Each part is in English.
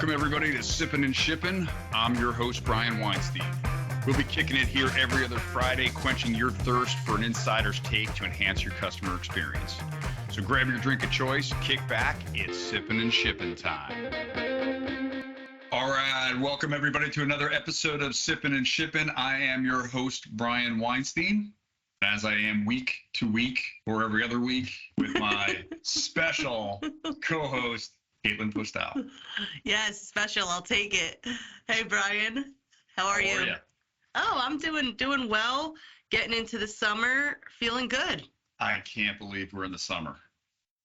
Welcome, everybody, to Sippin' and Shippin'. I'm your host, Brian Weinstein. We'll be kicking it here every other Friday, quenching your thirst for an insider's take to enhance your customer experience. So grab your drink of choice, kick back, it's Sippin' and Shippin' time. All right, welcome, everybody, to another episode of Sippin' and Shippin'. I am your host, Brian Weinstein, as I am week to week or every other week with my special co-host, Caitlin Postel. Yes, special. I'll take it. Hey, Brian. How are you? Oh, I'm doing well. Getting into the summer, feeling good. I can't believe we're in the summer.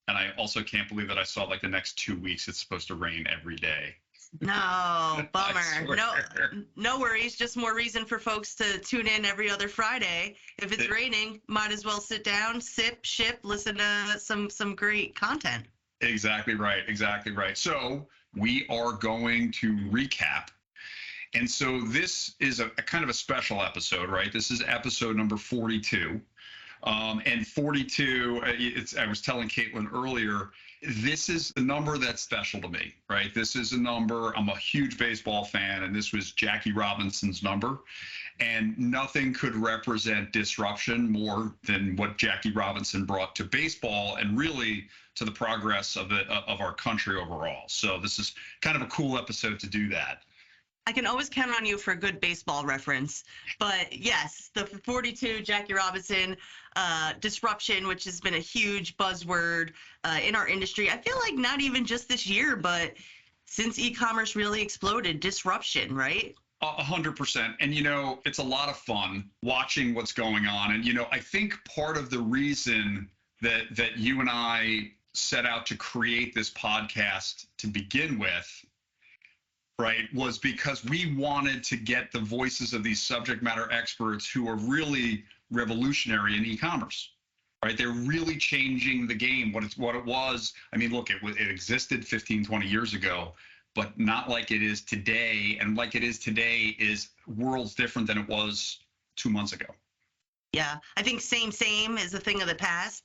And I also can't believe that I saw like the next 2 weeks it's supposed to rain every day. No, bummer. No worries. Just more reason for folks to tune in every other Friday. If it's raining, might as well sit down, sip, ship, listen to some great content. Exactly right. So we are going to recap. And so this is a kind of a special episode, right? This is episode number 42. And 42, I was telling Caitlin earlier, this is a number that's special to me, right? This is a number, I'm a huge baseball fan, and this was Jackie Robinson's number. And nothing could represent disruption more than what Jackie Robinson brought to baseball and really to the progress of our country overall. So this is kind of a cool episode to do that. I can always count on you for a good baseball reference. But yes, the 42, Jackie Robinson, disruption, which has been a huge buzzword in our industry. I feel like not even just this year, but since e-commerce really exploded, disruption, right? 100%. And, it's a lot of fun watching what's going on. And, I think part of the reason that you and I set out to create this podcast to begin with, right, was because we wanted to get the voices of these subject matter experts who are really revolutionary in e-commerce, right? They're really changing the game, what it was. I mean, look, it existed 15, 20 years ago, but not like it is today. And like it is today is worlds different than it was 2 months ago. Yeah, I think same is a thing of the past.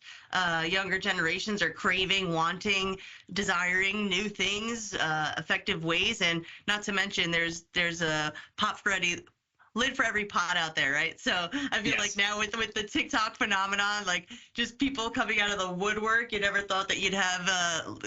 Younger generations are craving, wanting, desiring new things, effective ways, and not to mention there's a lid for every pot out there, right? So I feel like now with the TikTok phenomenon, like just people coming out of the woodwork, you never thought that you'd have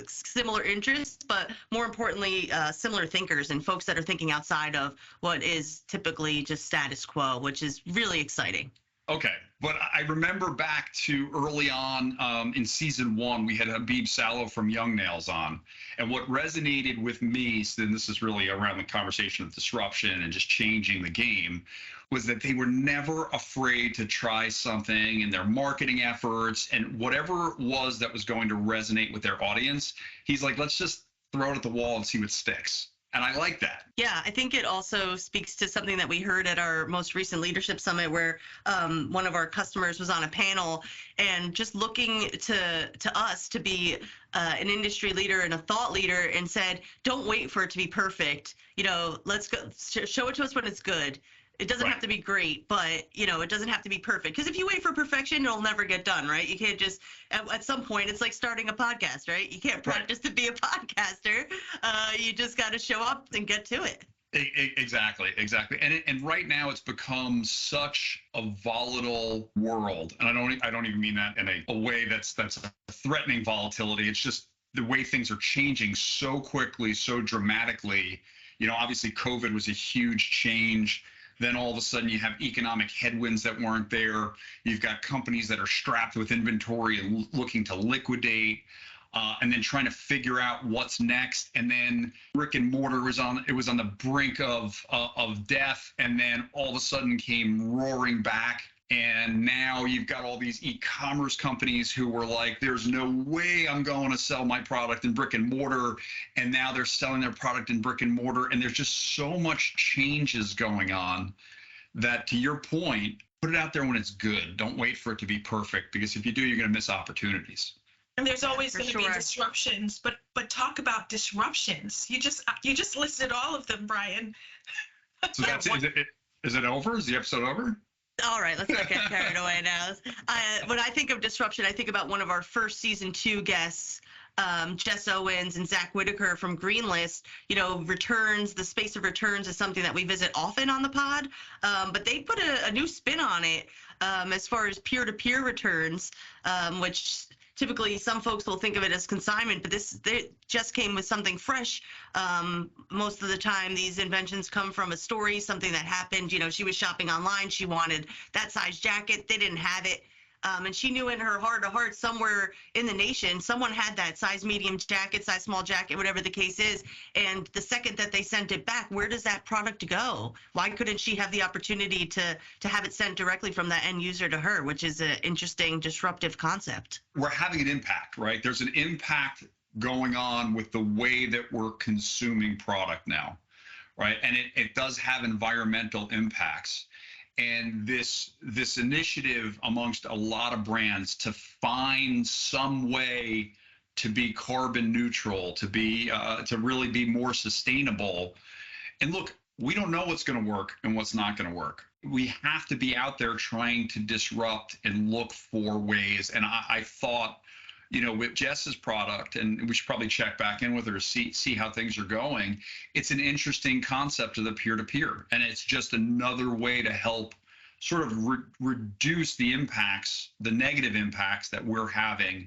similar interests, but more importantly, similar thinkers and folks that are thinking outside of what is typically just status quo, which is really exciting. Okay, but I remember back to early on in season 1, we had Habib Sallow from Young Nails on. And what resonated with me, and this is really around the conversation of disruption and just changing the game, was that they were never afraid to try something in their marketing efforts and whatever it was that was going to resonate with their audience. He's like, let's just throw it at the wall and see what sticks. And I like that. Yeah, I think it also speaks to something that we heard at our most recent leadership summit where one of our customers was on a panel and just looking to us to be an industry leader and a thought leader and said, don't wait for it to be perfect. Let's go show it to us when it's good. It doesn't have to be great, but, it doesn't have to be perfect. Because if you wait for perfection, it'll never get done, right? You can't just, at some point, it's like starting a podcast, right? You can't practice to be a podcaster. You just got to show up and get to it. Exactly. And right now it's become such a volatile world. And I don't even mean that in a way that's a threatening volatility. It's just the way things are changing so quickly, so dramatically. Obviously COVID was a huge change. Then all of a sudden you have economic headwinds that weren't there. You've got companies that are strapped with inventory and looking to liquidate, and then trying to figure out what's next. And then brick and mortar was on the brink of death, and then all of a sudden came roaring back. And now you've got all these e-commerce companies who were like, there's no way I'm going to sell my product in brick and mortar. And now they're selling their product in brick and mortar. And there's just so much changes going on that, to your point, put it out there when it's good. Don't wait for it to be perfect, because if you do, you're going to miss opportunities. And there's always going to be disruptions, but talk about disruptions. You just listed all of them, Brian. So that's it. Is it over? Is the episode over? All right, let's not get carried away now. When I think of disruption, I think about one of our first season 2 guests, Jess Owens and Zach Whitaker from Greenlist, returns, the space of returns is something that we visit often on the pod, but they put a new spin on it as far as peer-to-peer returns, which typically some folks will think of it as consignment, but they just came with something fresh. Most of the time, these inventions come from a story, something that happened. She was shopping online. She wanted that size jacket. They didn't have it. And she knew in her heart of hearts, somewhere in the nation, someone had that size medium jacket, size small jacket, whatever the case is. And the second that they sent it back, where does that product go? Why couldn't she have the opportunity to have it sent directly from the end user to her, which is an interesting, disruptive concept? We're having an impact, right? There's an impact going on with the way that we're consuming product now, right? And it does have environmental impacts. And this initiative amongst a lot of brands to find some way to be carbon neutral, to really be more sustainable. And look, we don't know what's going to work and what's not going to work. We have to be out there trying to disrupt and look for ways. And I thought, with Jess's product, and we should probably check back in with her, see how things are going. It's an interesting concept of the peer-to-peer, and it's just another way to help sort of reduce the impacts, the negative impacts that we're having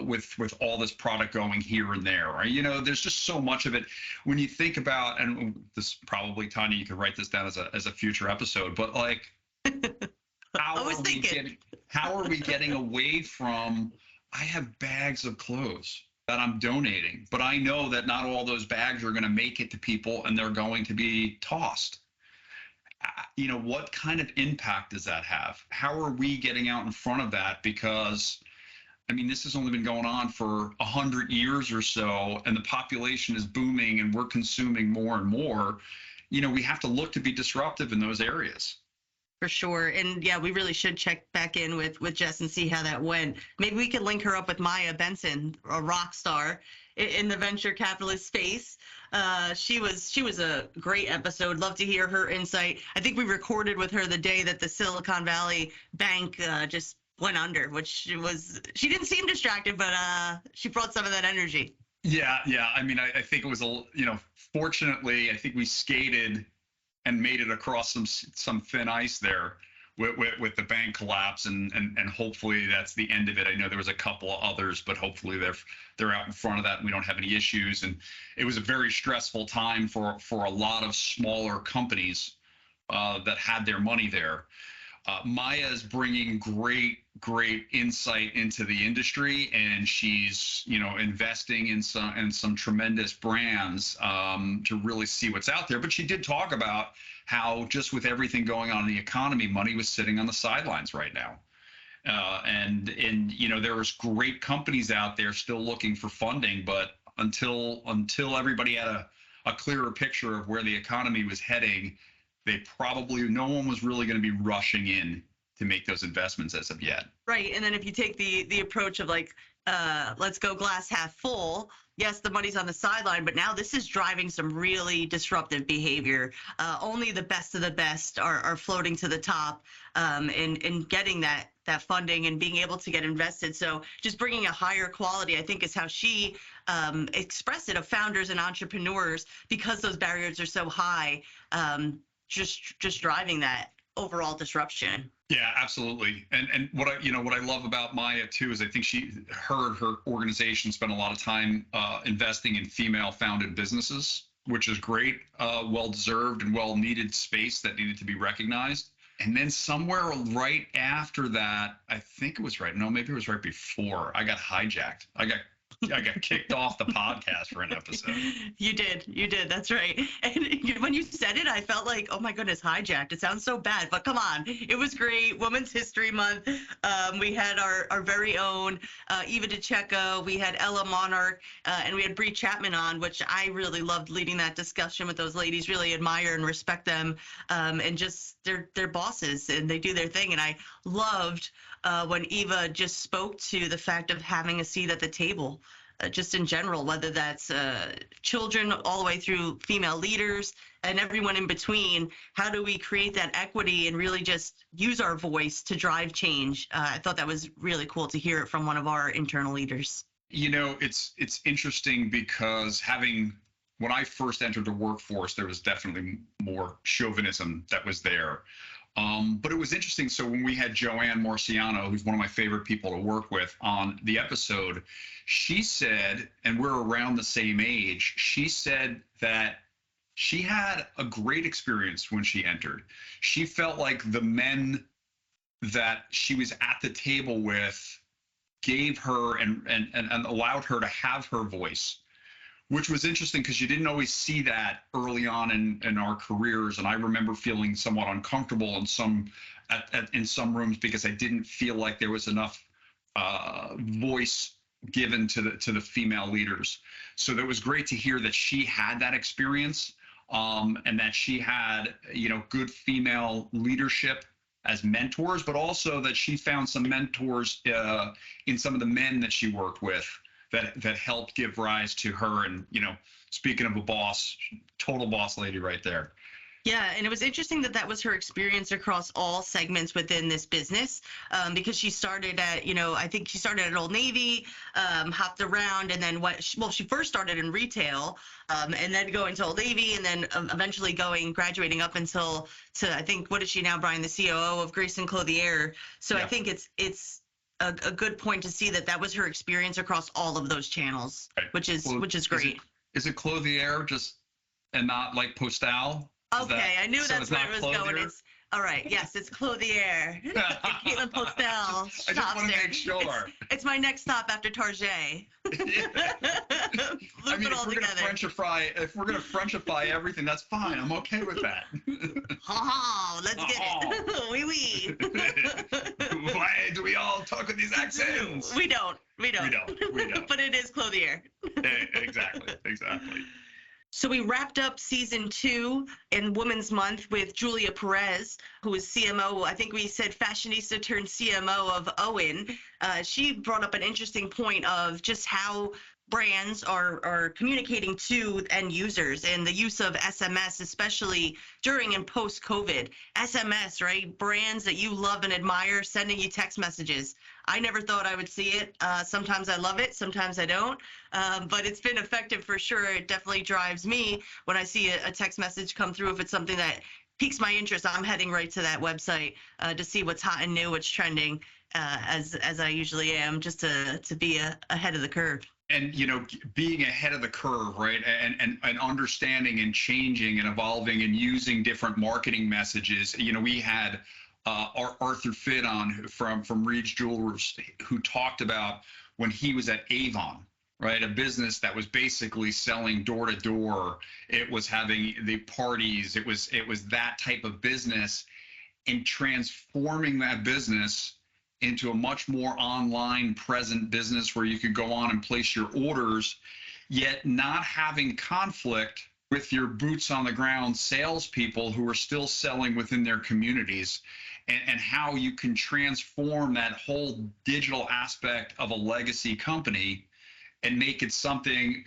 with all this product going here and there, right? There's just so much of it. When you think about, and this probably, Tanya, you could write this down as a future episode, but like, how are we getting away from? I have bags of clothes that I'm donating, but I know that not all those bags are going to make it to people and they're going to be tossed. What kind of impact does that have? How are we getting out in front of that? Because, this has only been going on for 100 years or so, and the population is booming and we're consuming more and more. We have to look to be disruptive in those areas. For sure. And yeah, we really should check back in with Jess and see how that went. Maybe we could link her up with Maya Benson, a rock star in the venture capitalist space. She was a great episode. Love to hear her insight. I think we recorded with her the day that the Silicon Valley Bank just went under, which she didn't seem distracted, but she brought some of that energy. Yeah. I think it was fortunately, I think we skated and made it across some thin ice there with the bank collapse, and hopefully that's the end of it. I know there was a couple of others, but hopefully they're out in front of that and we don't have any issues. And it was a very stressful time for a lot of smaller companies that had their money there. Maya is bringing great insight into the industry, and she's investing in some tremendous brands to really see what's out there. But she did talk about how just with everything going on in the economy, money was sitting on the sidelines right now, and there was great companies out there still looking for funding, but until everybody had a clearer picture of where the economy was heading, no one was really going to be rushing in to make those investments as of yet. Right. And then if you take the approach of let's go glass half full, yes, the money's on the sideline, but now this is driving some really disruptive behavior. Only the best of the best are floating to the top and getting that funding and being able to get invested. So just bringing a higher quality, I think, is how she expressed it, of founders and entrepreneurs, because those barriers are so high. Just driving that overall disruption. Yeah, absolutely. And what I love about Maya too is I think her organization spent a lot of time investing in female-founded businesses, which is great, well-deserved and well-needed space that needed to be recognized. And then somewhere right after that, I think it was maybe it was right before, I got hijacked. I got kicked off the podcast for an episode. You did. That's right. And when you said it, I felt like, oh my goodness, hijacked. It sounds so bad, but come on. It was great. Women's History Month. We had our very own Eva DeCecco. We had Ella Monarch, and we had Bree Chapman on, which I really loved leading that discussion with those ladies. Really admire and respect them, and just they're bosses and they do their thing. And I loved when Eva just spoke to the fact of having a seat at the table, just in general, whether that's children all the way through female leaders and everyone in between. How do we create that equity and really just use our voice to drive change? I thought that was really cool to hear it from one of our internal leaders. It's interesting because when I first entered the workforce, there was definitely more chauvinism that was there. But it was interesting. So when we had Joanne Marciano, who's one of my favorite people to work with, on the episode, she said, and we're around the same age, she said that she had a great experience when she entered. She felt like the men that she was at the table with gave her and allowed her to have her voice, which was interesting because you didn't always see that early on in our careers. And I remember feeling somewhat uncomfortable in some rooms because I didn't feel like there was enough voice given to the female leaders. So it was great to hear that she had that experience, and that she had good female leadership as mentors, but also that she found some mentors in some of the men that she worked with that helped give rise to her. And speaking of a boss, total boss lady right there. Yeah, and it was interesting that was her experience across all segments within this business, because she started at, I think she started at Old Navy, hopped around, and then she first started in retail, and then going to Old Navy, and then eventually graduating up to I think, what is she now, Brian, the COO of Grayson Clothier. So yeah. I think it's a good point to see that was her experience across all of those channels, right. which is great. Is it Clothier and not like Postel? Okay, I knew that's where it was going. It's all right. Yes, it's Clothier. Caitlin Postel. I just want to make sure. It's my next stop after Target. Loop it all together. If we're gonna Frenchify everything, that's fine. I'm okay with that. Let's get it. Oui. Why do we all talk with these accents? We don't. But it is Clothier. Exactly. So we wrapped up season 2 in Women's Month with Julia Perez, who is CMO. I think we said fashionista turned CMO of Owen. She brought up an interesting point of just how brands are communicating to end users and the use of SMS, especially during and post-COVID. SMS, right? Brands that you love and admire sending you text messages. I never thought I would see it. Sometimes I love it, sometimes I don't. But it's been effective for sure. It definitely drives me when I see a text message come through. If it's something that piques my interest, I'm heading right to that website to see what's hot and new, what's trending, as I usually am, just to be ahead of the curve. And being ahead of the curve, right? And understanding and changing and evolving and using different marketing messages. We had Arthur Fitt on from Reed's Jewelers, who talked about when he was at Avon, right? A business that was basically selling door to door. It was having the parties. It was that type of business, and transforming that business into a much more online present business where you could go on and place your orders, yet not having conflict with your boots on the ground salespeople who are still selling within their communities, and how you can transform that whole digital aspect of a legacy company and make it something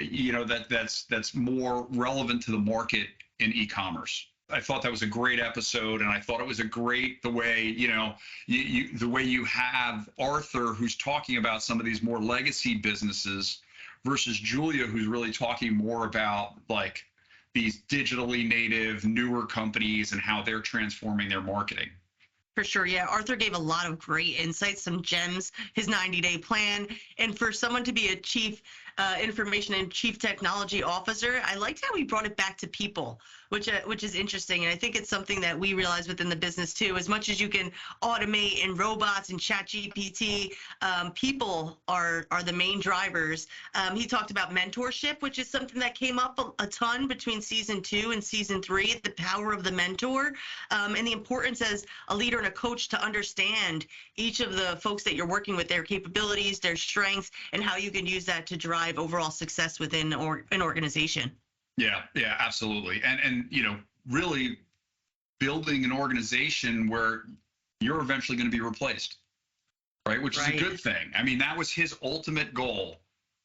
that's more relevant to the market in e-commerce. I thought that was a great episode, and I thought it was the way the way you have Arthur, who's talking about some of these more legacy businesses, versus Julia, who's really talking more about like these digitally native newer companies and how they're transforming their marketing. For sure. Yeah. Arthur gave a lot of great insights, some gems, his 90-day plan. And for someone to be a chief information and chief technology officer, I liked how he brought it back to people, which is interesting. And I think it's something that we realize within the business too. As much as you can automate and robots and ChatGPT, people are the main drivers. He talked about mentorship, which is something that came up a ton between season 2 and season 3, the power of the mentor, and the importance as a leader and a coach to understand each of the folks that you're working with, their capabilities, their strengths, and how you can use that to drive overall success within an organization. Yeah, absolutely. And really building an organization where you're eventually going to be replaced, right? Which is a good thing. I mean, that was his ultimate goal,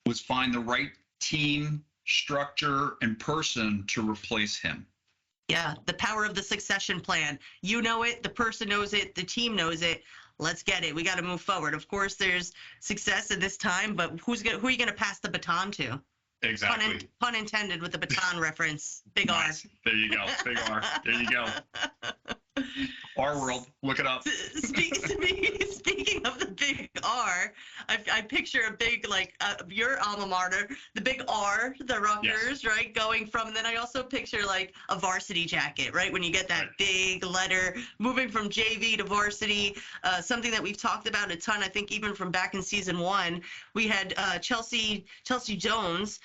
was find the right team, structure, and person to replace him. Yeah, the power of the succession plan. You know it, the person knows it, the team knows it. let's get it. We got to move forward. Of course, there's success at this time, but who are you going to pass the baton to? Exactly. Pun intended with the baton reference. Big Nice. There you go. Big R. There you go. R world. Look it up. Speaking of the big R, I picture a big, like your alma mater, the big R, the Rutgers, right? Going from, and then I also picture like a varsity jacket, right? When you get that big letter, moving from JV to varsity, something that we've talked about a ton. I think even from back in season 1, we had Chelsea Jones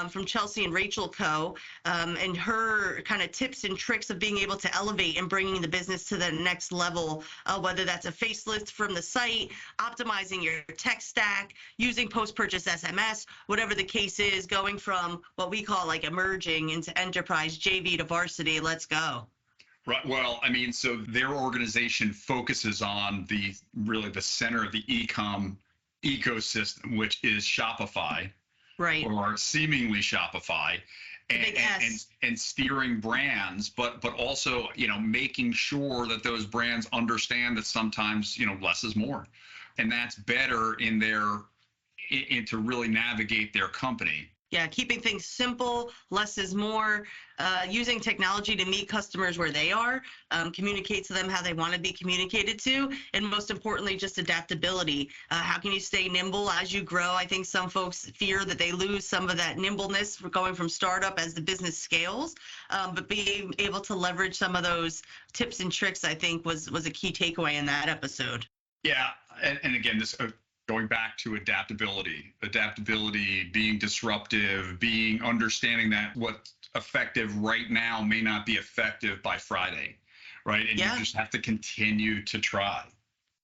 from Chelsea and Rachel Co. And her kind of tips and tricks of being able to elevate and bringing the business to the next level, whether that's a facelift from the site, optimizing your tech stack, using post-purchase SMS, whatever the case is, going from what we call like emerging into enterprise, JV to varsity. Let's go. Right. Well, I mean, so their organization focuses on the center of the e-com ecosystem, which is Shopify. Right. Or seemingly Shopify, and steering brands, but also, making sure that those brands understand that sometimes, less is more, and that's better in to really navigate their company. Yeah, keeping things simple, less is more, using technology to meet customers where they are, communicate to them how they want to be communicated to, and most importantly, just adaptability. How can you stay nimble as you grow? I think some folks fear that they lose some of that nimbleness for going from startup as the business scales, but being able to leverage some of those tips and tricks, I think, was a key takeaway in that episode. Yeah, and again, this going back to adaptability, being disruptive, understanding that what's effective right now may not be effective by Friday, right? And you just have to continue to try.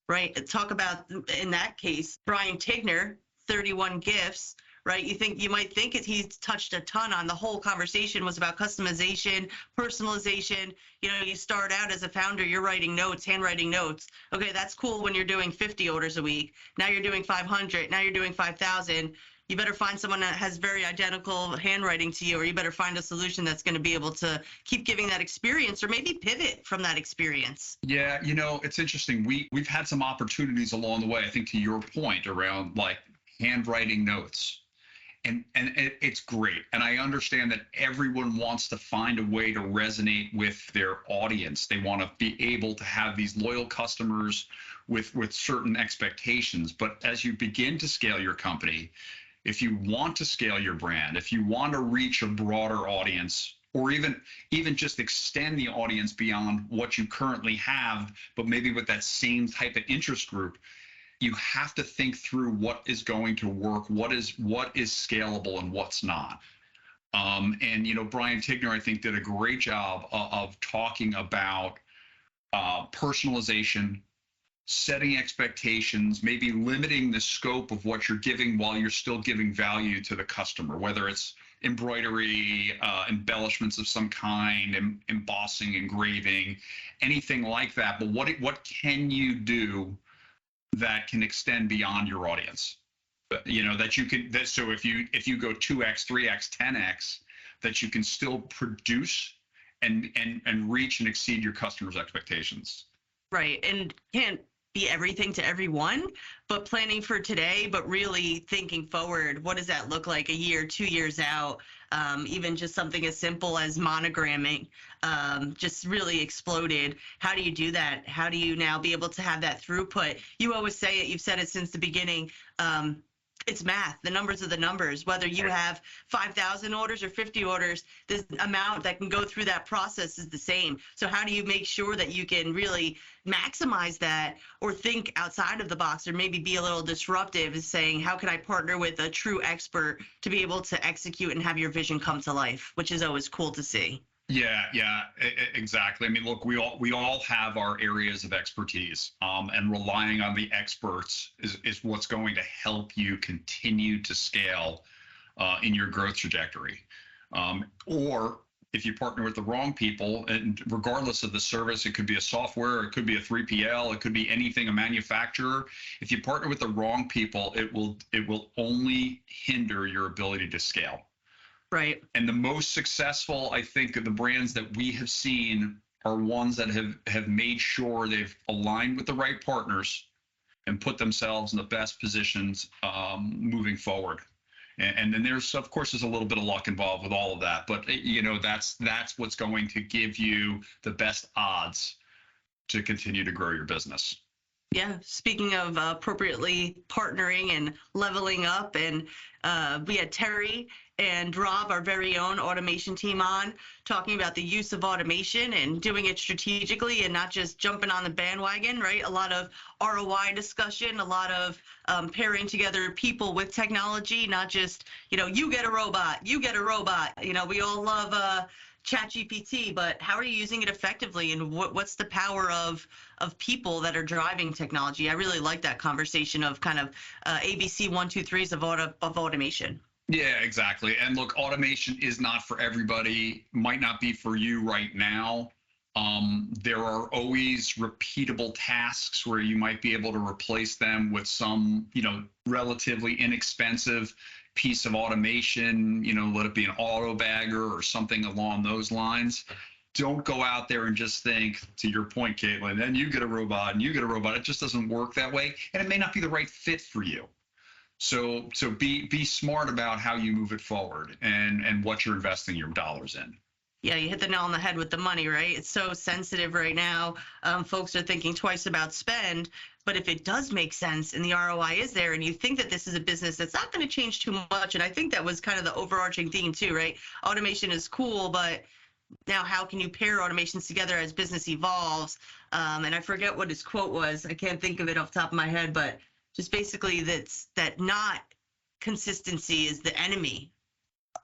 Right. Talk about, in that case, Brian Tigner, 31 Gifts, right? You might think he's touched a ton on. The whole conversation was about customization, personalization. You start out as a founder, you're writing notes, handwriting notes. Okay, that's cool when you're doing 50 orders a week. Now you're doing 500. Now you're doing 5,000. You better find someone that has very identical handwriting to you, or you better find a solution that's going to be able to keep giving that experience, or maybe pivot from that experience. Yeah, it's interesting. We've had some opportunities along the way, I think, to your point around like handwriting notes. And it's great. And I understand that everyone wants to find a way to resonate with their audience. They want to be able to have these loyal customers with certain expectations. But as you begin to scale your company, if you want to scale your brand, if you want to reach a broader audience, or even just extend the audience beyond what you currently have, but maybe with that same type of interest group, you have to think through what is going to work, what is scalable and what's not. And Brian Tigner, I think, did a great job of talking about personalization, setting expectations, maybe limiting the scope of what you're giving while you're still giving value to the customer, whether it's embroidery, embellishments of some kind, embossing, engraving, anything like that. But what can you do that can extend beyond your audience? So if you go 2x, 3x, 10x, that you can still produce and reach and exceed your customers' expectations. Right. And can't be everything to everyone, but planning for today, but really thinking forward, what does that look like a year, 2 years out? Even just something as simple as monogramming just really exploded. How do you do that? How do you now be able to have that throughput? You always say it, you've said it since the beginning. It's math. The numbers are the numbers. Whether you have 5,000 orders or 50 orders, the amount that can go through that process is the same. So how do you make sure that you can really maximize that, or think outside of the box, or maybe be a little disruptive, is saying, how can I partner with a true expert to be able to execute and have your vision come to life, which is always cool to see. Yeah, exactly. I mean, look, we all have our areas of expertise, and relying on the experts is what's going to help you continue to scale in your growth trajectory. Or if you partner with the wrong people, and regardless of the service, it could be a software, it could be a 3PL, it could be anything, a manufacturer. If you partner with the wrong people, it will only hinder your ability to scale. Right. And the most successful, I think, of the brands that we have seen are ones that have made sure they've aligned with the right partners, and put themselves in the best positions moving forward. And then there's, of course, there's a little bit of luck involved with all of that, but that's what's going to give you the best odds to continue to grow your business. Yeah, speaking of appropriately partnering and leveling up, and we had Terry and Rob, our very own automation team, on talking about the use of automation and doing it strategically and not just jumping on the bandwagon, right? A lot of ROI discussion, a lot of pairing together people with technology, not just, you get a robot, you get a robot. We all love ChatGPT, but how are you using it effectively, and what's the power of people that are driving technology? I really like that conversation of kind of ABC 1, 2, 3s of automation. Yeah, exactly. And look, automation is not for everybody, might not be for you right now. There are always repeatable tasks where you might be able to replace them with some, relatively inexpensive piece of automation, let it be an auto bagger or something along those lines. Don't go out there and just think, to your point, Caitlin, and you get a robot and you get a robot. It just doesn't work that way. And it may not be the right fit for you. So be smart about how you move it forward and what you're investing your dollars in. Yeah, you hit the nail on the head with the money, right? It's so sensitive right now. Folks are thinking twice about spend, but if it does make sense and the ROI is there, and you think that this is a business that's not going to change too much, and I think that was kind of the overarching theme too, right? Automation is cool, but now how can you pair automations together as business evolves? And I forget what his quote was. I can't think of it off the top of my head, but just basically that not consistency is the enemy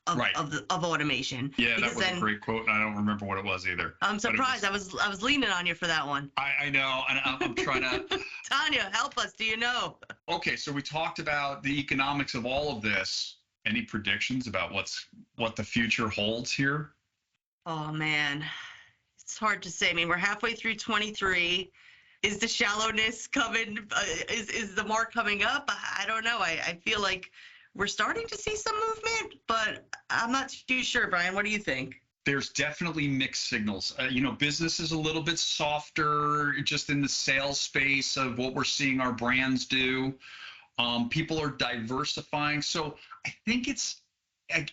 of automation. Yeah, because that was a great quote, and I don't remember what it was either. I'm surprised. I was leaning on you for that one. I know, and I'm trying to. Tanya, help us. Do you know? Okay, so we talked about the economics of all of this. Any predictions about what the future holds here? Oh man, it's hard to say. I mean, we're halfway through 23. Is the shallowness coming? Is the mark coming up? I don't know. I feel like we're starting to see some movement, but I'm not too sure. Brian, what do you think? There's definitely mixed signals. Business is a little bit softer just in the sales space of what we're seeing our brands do. People are diversifying. So I think it's,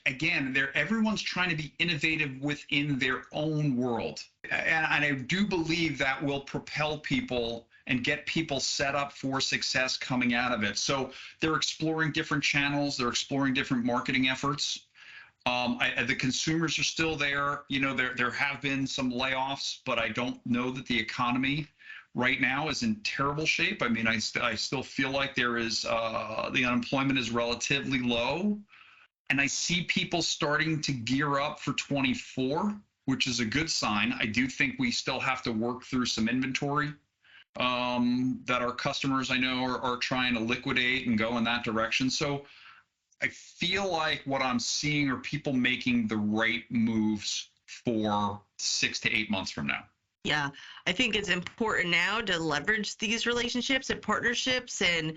again, everyone's trying to be innovative within their own world. And I do believe that will propel people and get people set up for success coming out of it. So they're exploring different channels. They're exploring different marketing efforts. The consumers are still there. There have been some layoffs, but I don't know that the economy right now is in terrible shape. I mean, I still feel like there is the unemployment is relatively low. And I see people starting to gear up for 24, which is a good sign. I do think we still have to work through some inventory that our customers, I know, are trying to liquidate and go in that direction. So I feel like what I'm seeing are people making the right moves for 6 to 8 months from now. Yeah, I think it's important now to leverage these relationships and partnerships and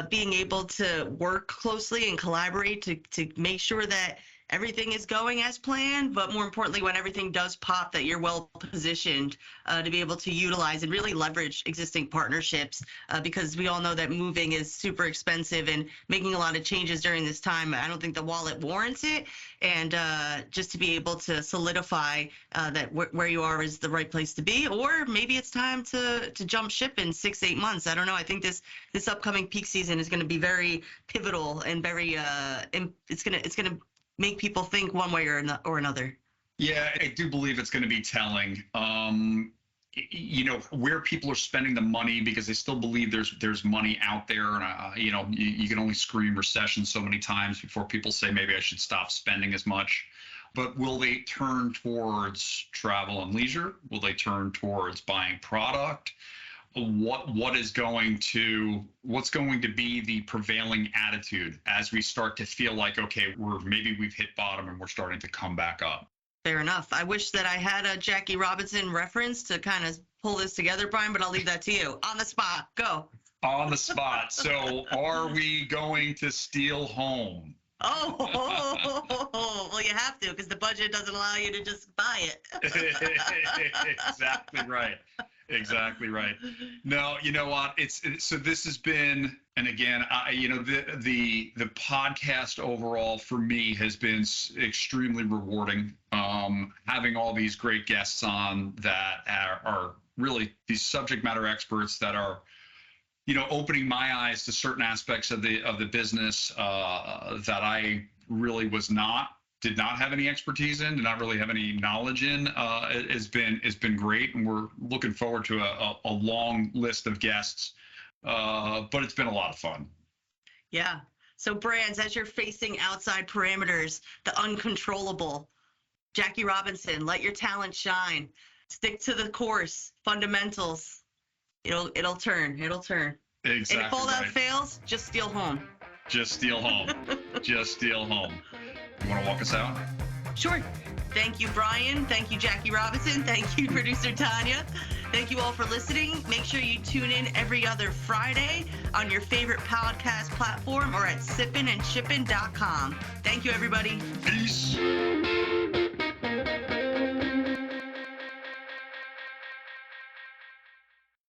being able to work closely and collaborate to make sure that everything is going as planned, but more importantly, when everything does pop, that you're well positioned to be able to utilize and really leverage existing partnerships, because we all know that moving is super expensive and making a lot of changes during this time. I don't think the wallet warrants it. And just to be able to solidify that where you are is the right place to be, or maybe it's time to jump ship in 6, 8 months. I don't know. I think this upcoming peak season is going to be very pivotal and very it's gonna make people think one way or another. Yeah, I do believe it's going to be telling. Where people are spending the money, because they still believe there's money out there, and you can only scream recession so many times before people say maybe I should stop spending as much. But will they turn towards travel and leisure? Will they turn towards buying product? What's going to be the prevailing attitude as we start to feel like, okay, we've hit bottom and we're starting to come back up? Fair enough. I wish that I had a Jackie Robinson reference to kind of pull this together, Brian, but I'll leave that to you. On the spot, go. On the spot. So are we going to steal home? Oh, well, you have to, because the budget doesn't allow you to just buy it. Exactly right. Exactly right. No, you know what? So this has been, and again, the podcast overall for me has been extremely rewarding. Having all these great guests on that are really these subject matter experts that are, opening my eyes to certain aspects of the business that I really did not have any expertise in, did not really have any knowledge in. Has been great, and we're looking forward to a long list of guests. But it's been a lot of fun. Yeah. So brands, as you're facing outside parameters, the uncontrollable, Jackie Robinson, let your talent shine. Stick to the course, fundamentals. It'll turn. Exactly. And if all that fails, just steal home. Just steal home. Just steal home. You want to walk us out? Sure. Thank you, Brian. Thank you, Jackie Robinson. Thank you, producer Tanya. Thank you all for listening. Make sure you tune in every other Friday on your favorite podcast platform or at sippinandshippin.com. Thank you, everybody. Peace.